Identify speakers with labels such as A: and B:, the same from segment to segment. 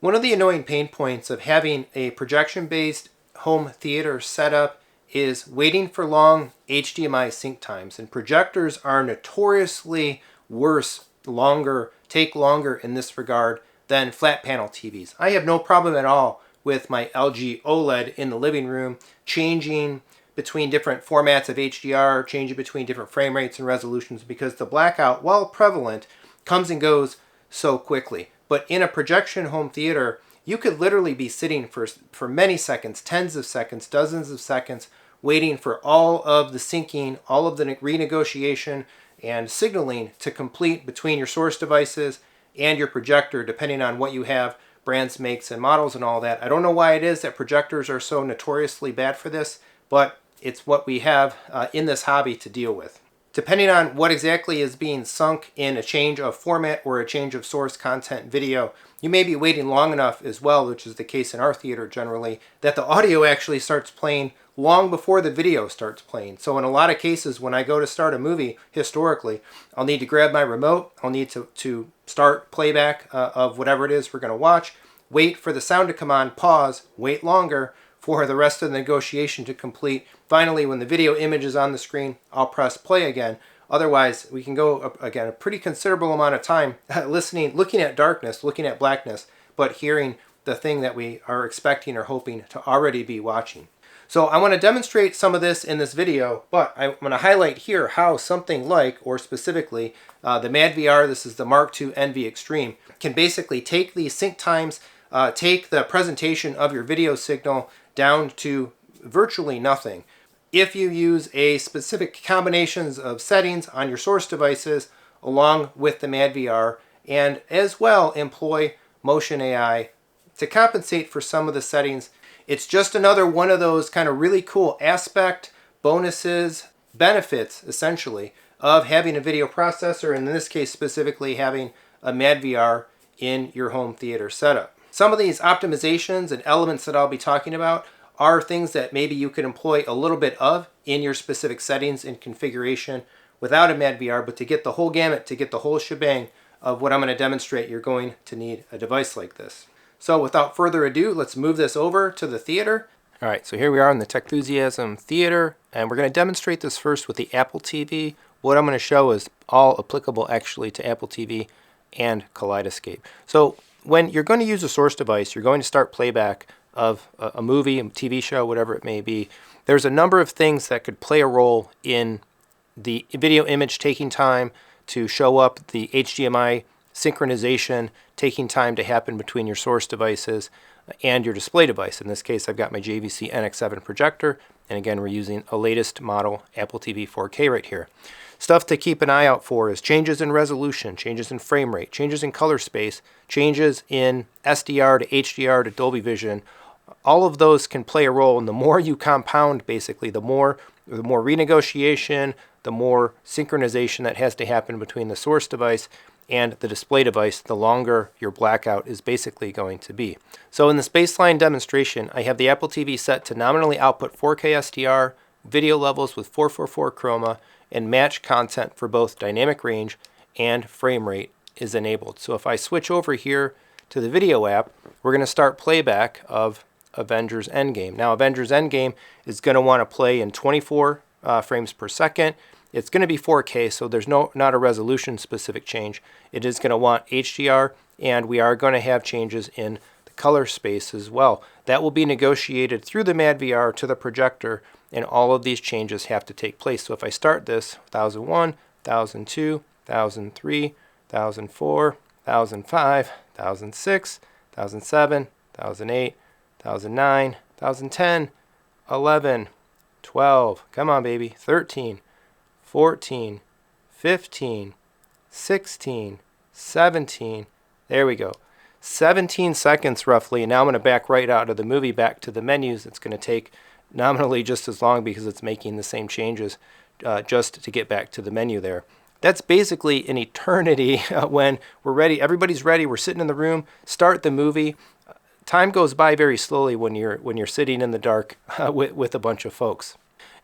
A: One of the annoying pain points of having a projection-based home theater setup is waiting for long HDMI sync times. And projectors are notoriously take longer in this regard than flat panel TVs. I have no problem at all with my LG OLED in the living room changing between different formats of HDR, changing between different frame rates and resolutions, because the blackout, while prevalent, comes and goes so quickly. But in a projection home theater, you could literally be sitting for many seconds, tens of seconds, dozens of seconds, waiting for all of the syncing, all of the renegotiation and signaling to complete between your source devices and your projector, depending on what you have, brands, makes, and models and all that. I don't know why it is that projectors are so notoriously bad for this, but it's what we have in this hobby to deal with. Depending on what exactly is being sunk in a change of format or a change of source content video, you may be waiting long enough as well, which is the case in our theater generally, that the audio actually starts playing long before the video starts playing. So in a lot of cases, when I go to start a movie, historically, I'll need to grab my remote, I'll need to start playback of whatever it is we're going to watch, wait for the sound to come on, pause, wait longer for the rest of the negotiation to complete. Finally, when the video image is on the screen, I'll press play again. Otherwise, we can go, again, a pretty considerable amount of time looking at darkness, looking at blackness, but hearing the thing that we are expecting or hoping to already be watching. So I want to demonstrate some of this in this video, but I'm going to highlight here how something like, or specifically, the madVR, this is the Mark II NV Extreme, can basically take these sync times, take the presentation of your video signal down to virtually nothing if you use a specific combinations of settings on your source devices along with the madVR, and as well employ Motion AI to compensate for some of the settings. It's just another one of those kind of really cool aspect, bonuses, benefits essentially of having a video processor, and in this case specifically having a madVR in your home theater setup. Some of these optimizations and elements that I'll be talking about are things that maybe you could employ a little bit of in your specific settings and configuration without a madVR, but to get the whole gamut, to get the whole shebang of what I'm going to demonstrate, you're going to need a device like this. So without further ado, let's move this over to the theater. All right, so here we are in the Techthusiasm theater, and we're going to demonstrate this first with the Apple TV. What I'm going to show is all applicable actually to Apple TV and Kaleidescape. So when you're going to use a source device, you're going to start playback of a movie, a TV show, whatever it may be. There's a number of things that could play a role in the video image taking time to show up, the HDMI synchronization taking time to happen between your source devices and your display device. In this case, I've got my JVC NX7 projector, and again, we're using a latest model Apple TV 4K right here. Stuff to keep an eye out for is changes in resolution, changes in frame rate, changes in color space, changes in SDR to HDR to Dolby Vision. All of those can play a role, and the more you compound, basically, the more renegotiation, the more synchronization that has to happen between the source device and the display device, the longer your blackout is basically going to be. So in this baseline demonstration, I have the Apple TV set to nominally output 4K SDR, video levels with 444 chroma, and match content for both dynamic range and frame rate is enabled. So if I switch over here to the video app, we're going to start playback of Avengers Endgame. Now Avengers Endgame is going to want to play in 24 frames per second. It's going to be 4K, so there's not a resolution specific change. It is going to want HDR, and we are going to have changes in the color space as well. That will be negotiated through the madVR to the projector, and all of these changes have to take place. So if I start this, 1001, 1002, 1003, 1004, 1005, 1006, 1007, 1008, 2009, 2010, 11, 12, come on baby, 13, 14, 15, 16, 17, there we go. 17 seconds roughly, and now I'm going to back right out of the movie back to the menus. It's going to take nominally just as long because it's making the same changes just to get back to the menu there. That's basically an eternity when we're ready, everybody's ready, we're sitting in the room, start the movie. Time goes by very slowly when you're sitting in the dark with a bunch of folks.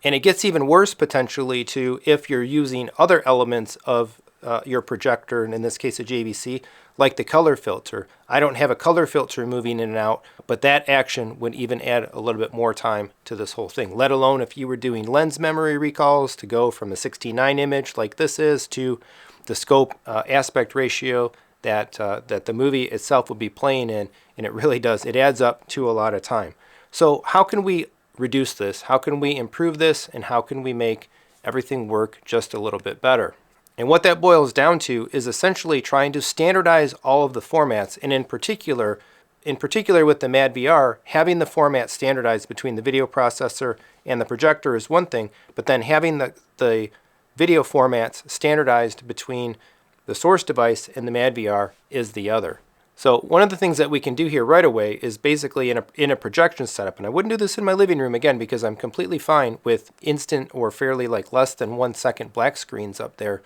A: And it gets even worse potentially too if you're using other elements of your projector, and in this case a JVC, like the color filter. I don't have a color filter moving in and out, but that action would even add a little bit more time to this whole thing, let alone if you were doing lens memory recalls to go from a 16:9 image like this is to the scope aspect ratio that the movie itself would be playing in, and it really does. It adds up to a lot of time. So how can we reduce this? How can we improve this? And how can we make everything work just a little bit better? And what that boils down to is essentially trying to standardize all of the formats, and in particular with the madVR, having the format standardized between the video processor and the projector is one thing, but then having the video formats standardized between the source device and the madVR is the other. So one of the things that we can do here right away is basically in a projection setup, and I wouldn't do this in my living room again because I'm completely fine with instant or fairly like less than 1 second black screens up there,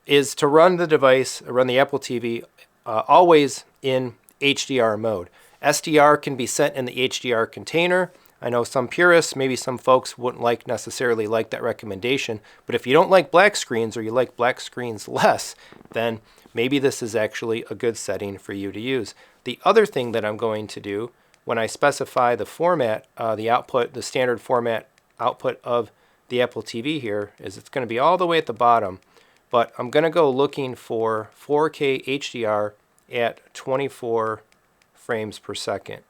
A: is to run the device, run the Apple TV always in HDR mode. SDR can be sent in the HDR container. I know some purists, maybe some folks wouldn't necessarily like that recommendation, but if you don't like black screens or you like black screens less, then maybe this is actually a good setting for you to use. The other thing that I'm going to do when I specify the format, the output, the standard format output of the Apple TV here, is it's going to be all the way at the bottom, but I'm going to go looking for 4K HDR at 24 frames per second.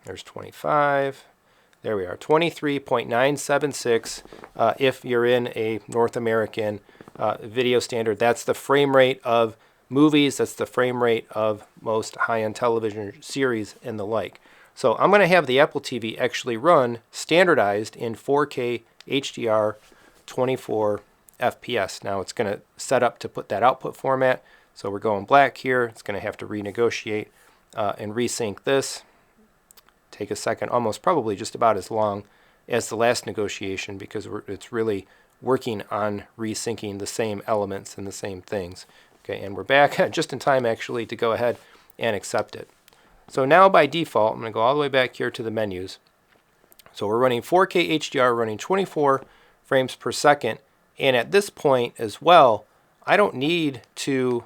A: There's 25. There we are, 23.976 if you're in a North American video standard. That's the frame rate of movies. That's the frame rate of most high-end television series and the like. So I'm going to have the Apple TV actually run standardized in 4K HDR 24 FPS. Now it's going to set up to put that output format. So we're going black here. It's going to have to renegotiate and resync this. Take a second, almost probably just about as long as the last negotiation because it's really working on resyncing the same elements and the same things. Okay, and we're back just in time actually to go ahead and accept it. So now by default, I'm going to go all the way back here to the menus. So we're running 4K HDR, running 24 frames per second, and at this point as well, I don't need to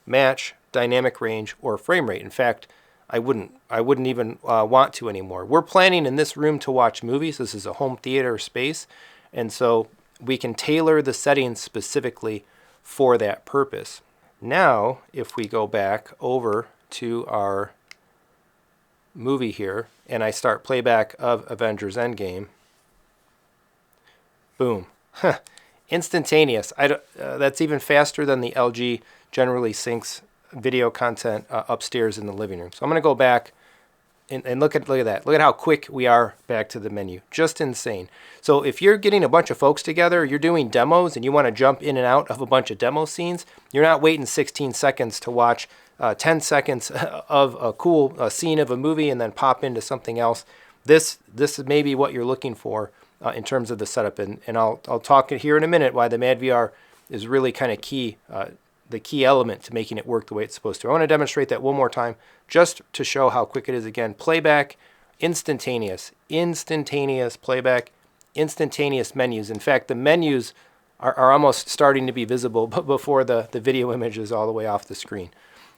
A: match dynamic range or frame rate. In fact, I wouldn't even want to anymore. We're planning in this room to watch movies. This is a home theater space, and so we can tailor the settings specifically for that purpose. Now, if we go back over to our movie here, and I start playback of Avengers Endgame, boom, instantaneous. That's even faster than the LG generally syncs video content upstairs in the living room. So I'm going to go back and look at that. Look at how quick we are back to the menu. Just insane. So if you're getting a bunch of folks together, you're doing demos, and you want to jump in and out of a bunch of demo scenes, you're not waiting 16 seconds to watch 10 seconds of a cool scene of a movie and then pop into something else. This is maybe what you're looking for in terms of the setup, and I'll talk here in a minute why the madVR is really kind of key. The key element to making it work the way it's supposed to. I want to demonstrate that one more time just to show how quick it is again. Playback, instantaneous playback, instantaneous menus. In fact, the menus are almost starting to be visible before the video image is all the way off the screen.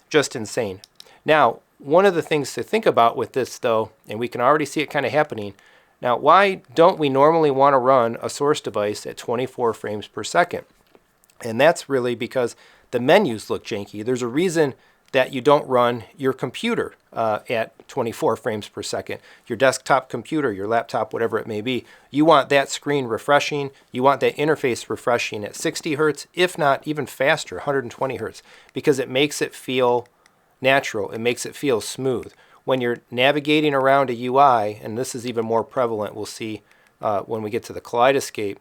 A: Just insane. Now, one of the things to think about with this though, and we can already see it kind of happening. Now, why don't we normally want to run a source device at 24 frames per second? And that's really because the menus look janky. There's a reason that you don't run your computer at 24 frames per second. Your desktop computer, your laptop, whatever it may be. You want that screen refreshing. You want that interface refreshing at 60 hertz, if not even faster, 120 hertz, because it makes it feel natural. It makes it feel smooth. When you're navigating around a UI, and this is even more prevalent, we'll see when we get to the Kaleidescape,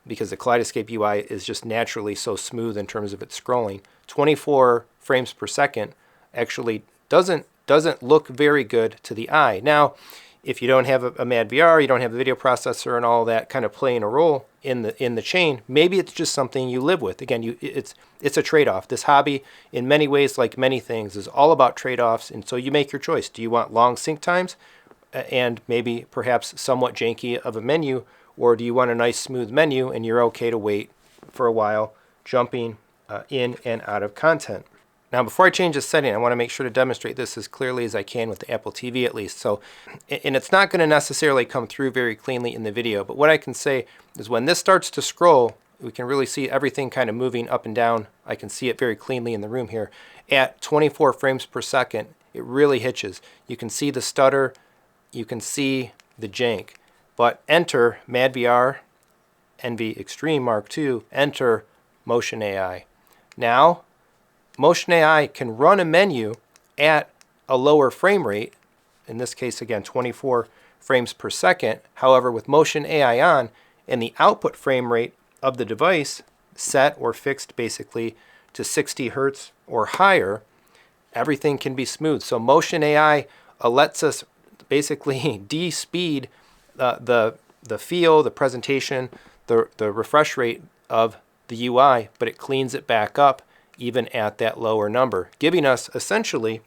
A: because the Kaleidescape UI is just naturally so smooth in terms of its scrolling. 24 frames per second actually doesn't look very good to the eye. Now, if you don't have a madVR, you don't have a video processor and all that kind of playing a role in the chain, maybe it's just something you live with. Again, it's a trade-off. This hobby, in many ways, like many things, is all about trade-offs, and so you make your choice. Do you want long sync times and maybe perhaps somewhat janky of a menu, or do you want a nice smooth menu and you're okay to wait for a while jumping in and out of content? Now before I change the setting, I want to make sure to demonstrate this as clearly as I can with the Apple TV at least. So, and it's not going to necessarily come through very cleanly in the video, but what I can say is when this starts to scroll, we can really see everything kind of moving up and down. I can see it very cleanly in the room here. At 24 frames per second, it really hitches. You can see the stutter, you can see the jank. But enter madVR NV Extreme Mark II, enter Motion AI. Now, Motion AI can run a menu at a lower frame rate, in this case again 24 frames per second. However, with Motion AI on and the output frame rate of the device set or fixed basically to 60 hertz or higher, everything can be smooth. So Motion AI lets us basically de-speed the feel, the presentation, the refresh rate of the UI, but it cleans it back up even at that lower number, giving us essentially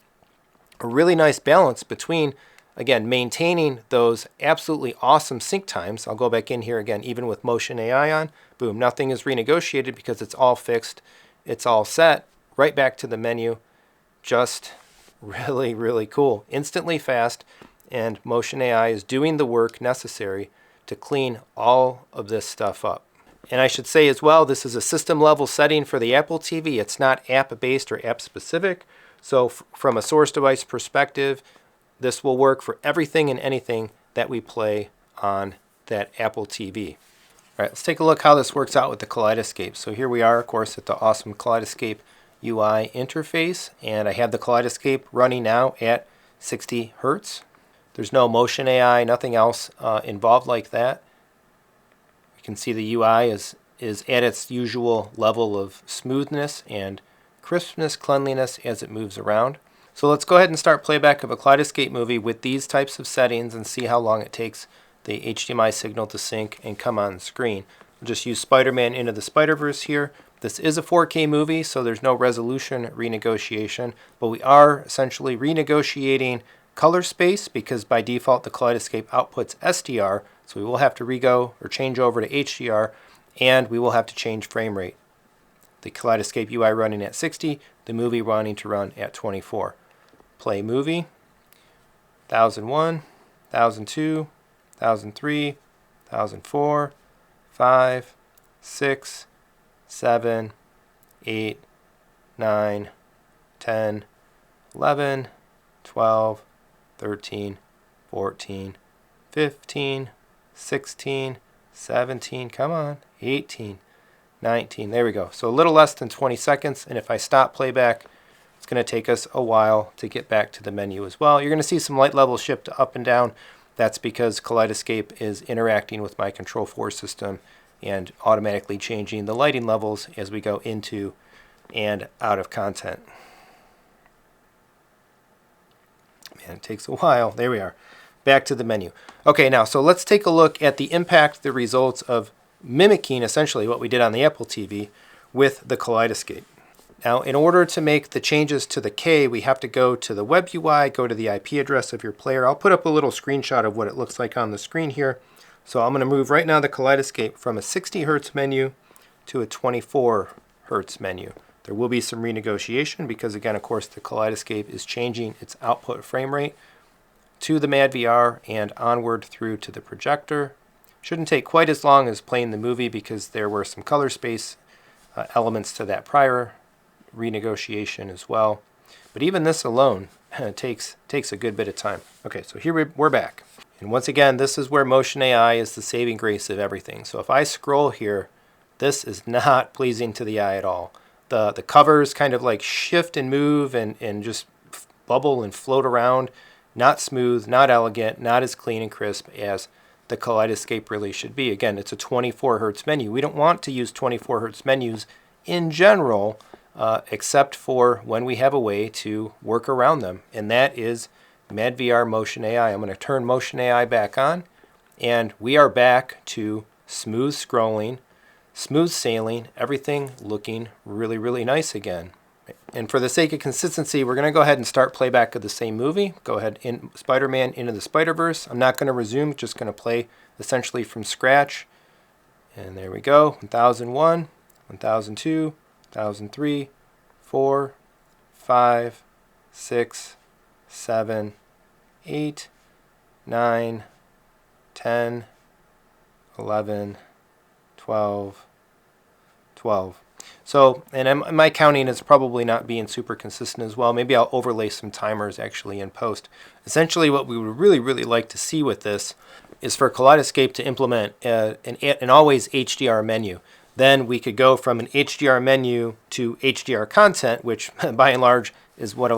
A: a really nice balance between, again, maintaining those absolutely awesome sync times. I'll go back in here again, even with Motion AI on, boom, nothing is renegotiated because it's all fixed, it's all set, right back to the menu. Just really, really cool. Instantly fast, and Motion AI is doing the work necessary to clean all of this stuff up. And I should say as well, this is a system level setting for the Apple TV. It's not app based or app specific. So from a source device perspective, this will work for everything and anything that we play on that Apple TV. All right, let's take a look how this works out with the Kaleidescape. So here we are, of course, at the awesome Kaleidescape UI interface, and I have the Kaleidescape running now at 60 hertz. There's no Motion AI, nothing else involved like that. You can see the UI is at its usual level of smoothness and crispness, cleanliness as it moves around. So let's go ahead and start playback of a Kaleidescape movie with these types of settings and see how long it takes the HDMI signal to sync and come on screen. We'll just use Spider-Man Into the Spider-Verse here. This is a 4K movie, so there's no resolution renegotiation, but we are essentially renegotiating color space because by default the Kaleidescape outputs SDR, so we will have to re-go or change over to HDR, and we will have to change frame rate. The Kaleidescape UI running at 60, the movie wanting to run at 24. Play movie, 1001, 1002, 1003, 1004, 5, 6, 7, 8, 9, 10, 11, 12, 13, 14, 15, 16, 17, come on, 18, 19, there we go. So a little less than 20 seconds, and if I stop playback, it's going to take us a while to get back to the menu as well. You're going to see some light levels shift up and down. That's because Kaleidescape is interacting with my Control 4 system and automatically changing the lighting levels as we go into and out of content. Man, it takes a while. There we are. Back to the menu. Okay, now, so let's take a look at the impact, the results of mimicking essentially what we did on the Apple TV with the Kaleidescape. Now, in order to make the changes to the K, we have to go to the web UI, go to the IP address of your player. I'll put up a little screenshot of what it looks like on the screen here. So I'm going to move right now the Kaleidescape from a 60 hertz menu to a 24 hertz menu. There will be some renegotiation because, again, of course, the Kaleidescape is changing its output frame rate to the madVR and onward through to the projector. Shouldn't take quite as long as playing the movie because there were some color space elements to that prior renegotiation as well. But even this alone takes a good bit of time. Okay, so here we're back. And once again, this is where Motion AI is the saving grace of everything. So if I scroll here, this is not pleasing to the eye at all. The covers kind of like shift and move and just bubble and float around. Not smooth, not elegant, not as clean and crisp as the Kaleidescape really should be. Again, it's a 24 hertz menu. We don't want to use 24 hertz menus in general, except for when we have a way to work around them, and that is madVR Motion AI. I'm going to turn Motion AI back on, and we are back to smooth scrolling, smooth sailing, everything looking really, really nice again. And for the sake of consistency, we're going to go ahead and start playback of the same movie. Go ahead, in Spider-Man Into the Spider-Verse. I'm not going to resume, just going to play essentially from scratch. And there we go, 1001, 1002, 1003, 4, 5, 6, 7, 8, 9, 10, 11, 12, 12. So, and my counting is probably not being super consistent as well. Maybe I'll overlay some timers actually in post. Essentially what we would really like to see with this is for Kaleidescape to implement an always HDR menu. Then we could go from an HDR menu to HDR content, which by and large is what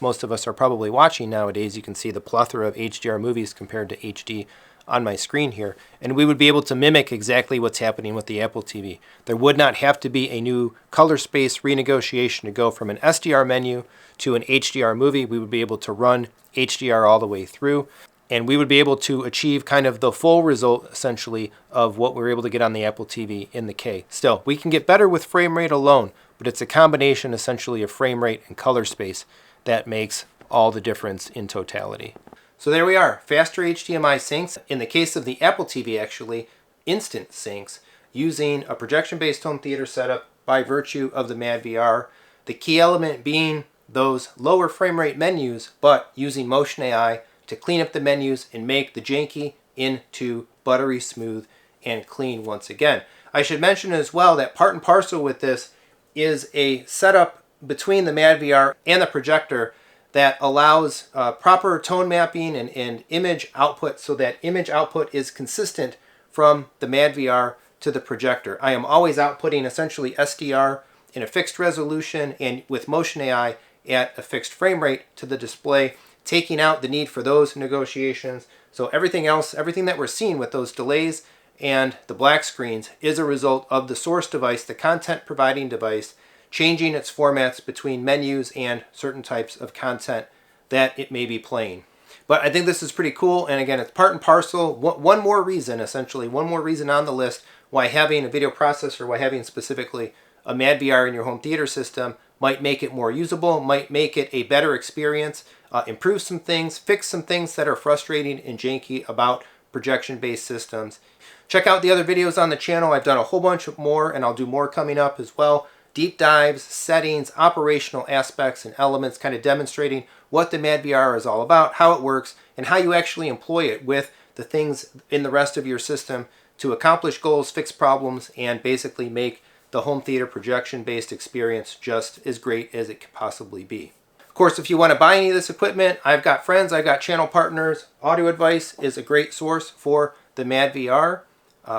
A: most of us are probably watching nowadays. You can see the plethora of HDR movies compared to HD on my screen here, and we would be able to mimic exactly what's happening with the Apple TV. There would not have to be a new color space renegotiation to go from an SDR menu to an HDR movie. We would be able to run HDR all the way through, and we would be able to achieve kind of the full result essentially of what we're able to get on the Apple TV in the K. Still, we can get better with frame rate alone, but it's a combination essentially of frame rate and color space that makes all the difference in totality. So there we are, faster HDMI syncs. In the case of the Apple TV, actually, instant syncs using a projection-based home theater setup by virtue of the madVR. The key element being those lower frame rate menus, but using Motion AI to clean up the menus and make the janky into buttery smooth and clean once again. I should mention as well that part and parcel with this is a setup between the madVR and the projector that allows proper tone mapping and image output, so that image output is consistent from the madVR to the projector. I am always outputting essentially SDR in a fixed resolution and with Motion AI at a fixed frame rate to the display, taking out the need for those negotiations. So everything else, everything that we're seeing with those delays and the black screens is a result of the source device, the content providing device, changing its formats between menus and certain types of content that it may be playing. But I think this is pretty cool, and again, it's part and parcel. One more reason on the list why having a video processor, why having specifically a madVR in your home theater system might make it more usable, might make it a better experience, improve some things, fix some things that are frustrating and janky about projection-based systems. Check out the other videos on the channel. I've done a whole bunch more, and I'll do more coming up as well. Deep dives, settings, operational aspects and elements, kind of demonstrating what the madVR is all about, how it works, and how you actually employ it with the things in the rest of your system to accomplish goals, fix problems, and basically make the home theater projection-based experience just as great as it could possibly be. Of course, if you want to buy any of this equipment, I've got friends, I've got channel partners. Audio Advice is a great source for the madVR.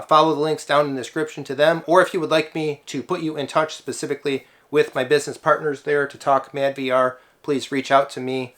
A: Follow the links down in the description to them, or if you would like me to put you in touch specifically with my business partners there to talk madVR, please reach out to me.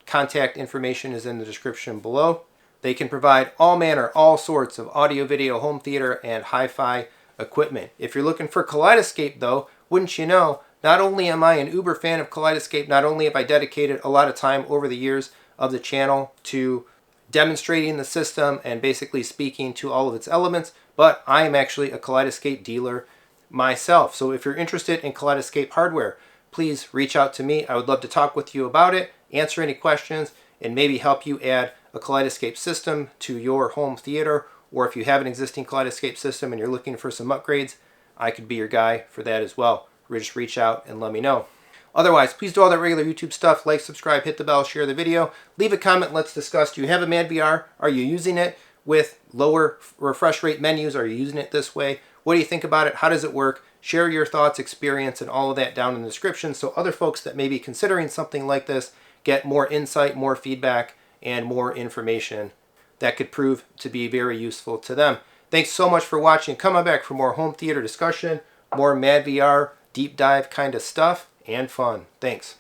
A: Contact information is in the description below. They can provide all sorts of audio, video, home theater, and hi-fi equipment. If you're looking for Kaleidescape though, wouldn't you know, not only am I an uber fan of Kaleidescape, not only have I dedicated a lot of time over the years of the channel to demonstrating the system and basically speaking to all of its elements, but I am actually a Kaleidescape dealer myself. So if you're interested in Kaleidescape hardware, please reach out to me. I would love to talk with you about it, answer any questions, and maybe help you add a Kaleidescape system to your home theater. Or if you have an existing Kaleidescape system and you're looking for some upgrades, I could be your guy for that as well. Just reach out and let me know. Otherwise, please do all that regular YouTube stuff. Like, subscribe, hit the bell, share the video. Leave a comment. Let's discuss. Do you have a madVR? Are you using it with lower refresh rate menus? Are you using it this way? What do you think about it? How does it work? Share your thoughts, experience, and all of that down in the description so other folks that may be considering something like this get more insight, more feedback, and more information that could prove to be very useful to them. Thanks so much for watching. Come on back for more home theater discussion, more madVR deep dive kind of stuff, and fun. Thanks.